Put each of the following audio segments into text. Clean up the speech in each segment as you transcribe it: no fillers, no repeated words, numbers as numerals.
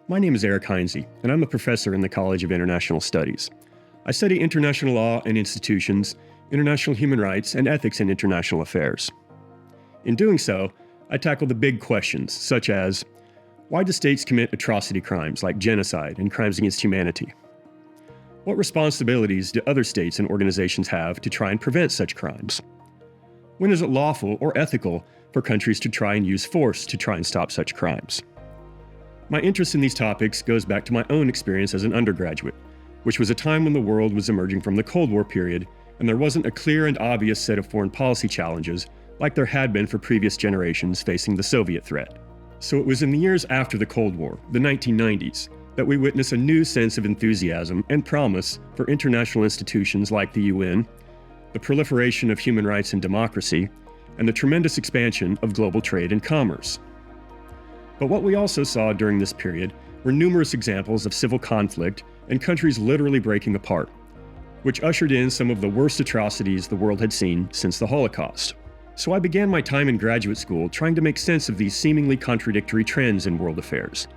My name is Heinze, and I'm a professor in the College of International Studies. I study international law and institutions, international human rights, and ethics in international affairs. In doing so, I tackle the big questions, such as, why do states commit atrocity crimes like genocide and crimes against humanity? What responsibilities do other states and organizations have to try and prevent such crimes? When is it lawful or ethical for countries to try and use force to try and stop such crimes? My interest in these topics goes back to my own experience as an undergraduate, which was a time when the world was emerging from the Cold War period and there wasn't a clear and obvious set of foreign policy challenges like there had been for previous generations facing the Soviet threat. So it was in the years after the Cold War, the 1990s, that we witnessed a new sense of enthusiasm and promise for international institutions like the UN, the proliferation of human rights and democracy, and the tremendous expansion of global trade and commerce. But what we also saw during this period were numerous examples of civil conflict and countries literally breaking apart, which ushered in some of the worst atrocities the world had seen since the Holocaust. So I began my time in graduate school trying to make sense of these seemingly contradictory trends in world affairs.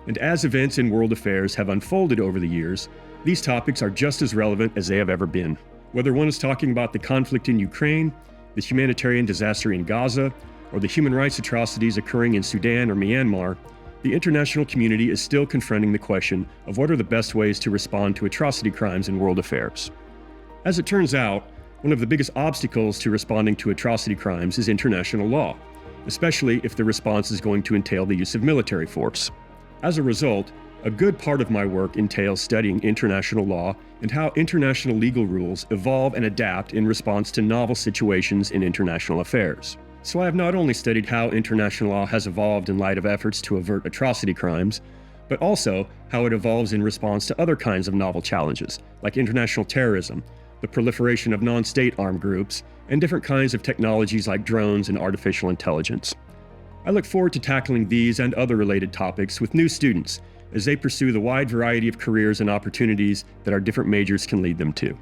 And as events in world affairs have unfolded over the years, these topics are just as relevant as they have ever been. Whether one is talking about the conflict in Ukraine, the humanitarian disaster in Gaza, or the human rights atrocities occurring in Sudan or Myanmar, the international community is still confronting the question of what are the best ways to respond to atrocity crimes in world affairs. As it turns out, one of the biggest obstacles to responding to atrocity crimes is international law, especially if the response is going to entail the use of military force. As a result, a good part of my work entails studying international law and how international legal rules evolve and adapt in response to novel situations in international affairs. So I have not only studied how international law has evolved in light of efforts to avert atrocity crimes, but also how it evolves in response to other kinds of novel challenges, like international terrorism, the proliferation of non-state armed groups, and different kinds of technologies like drones and artificial intelligence. I look forward to tackling these and other related topics with new students as they pursue the wide variety of careers and opportunities that our different majors can lead them to.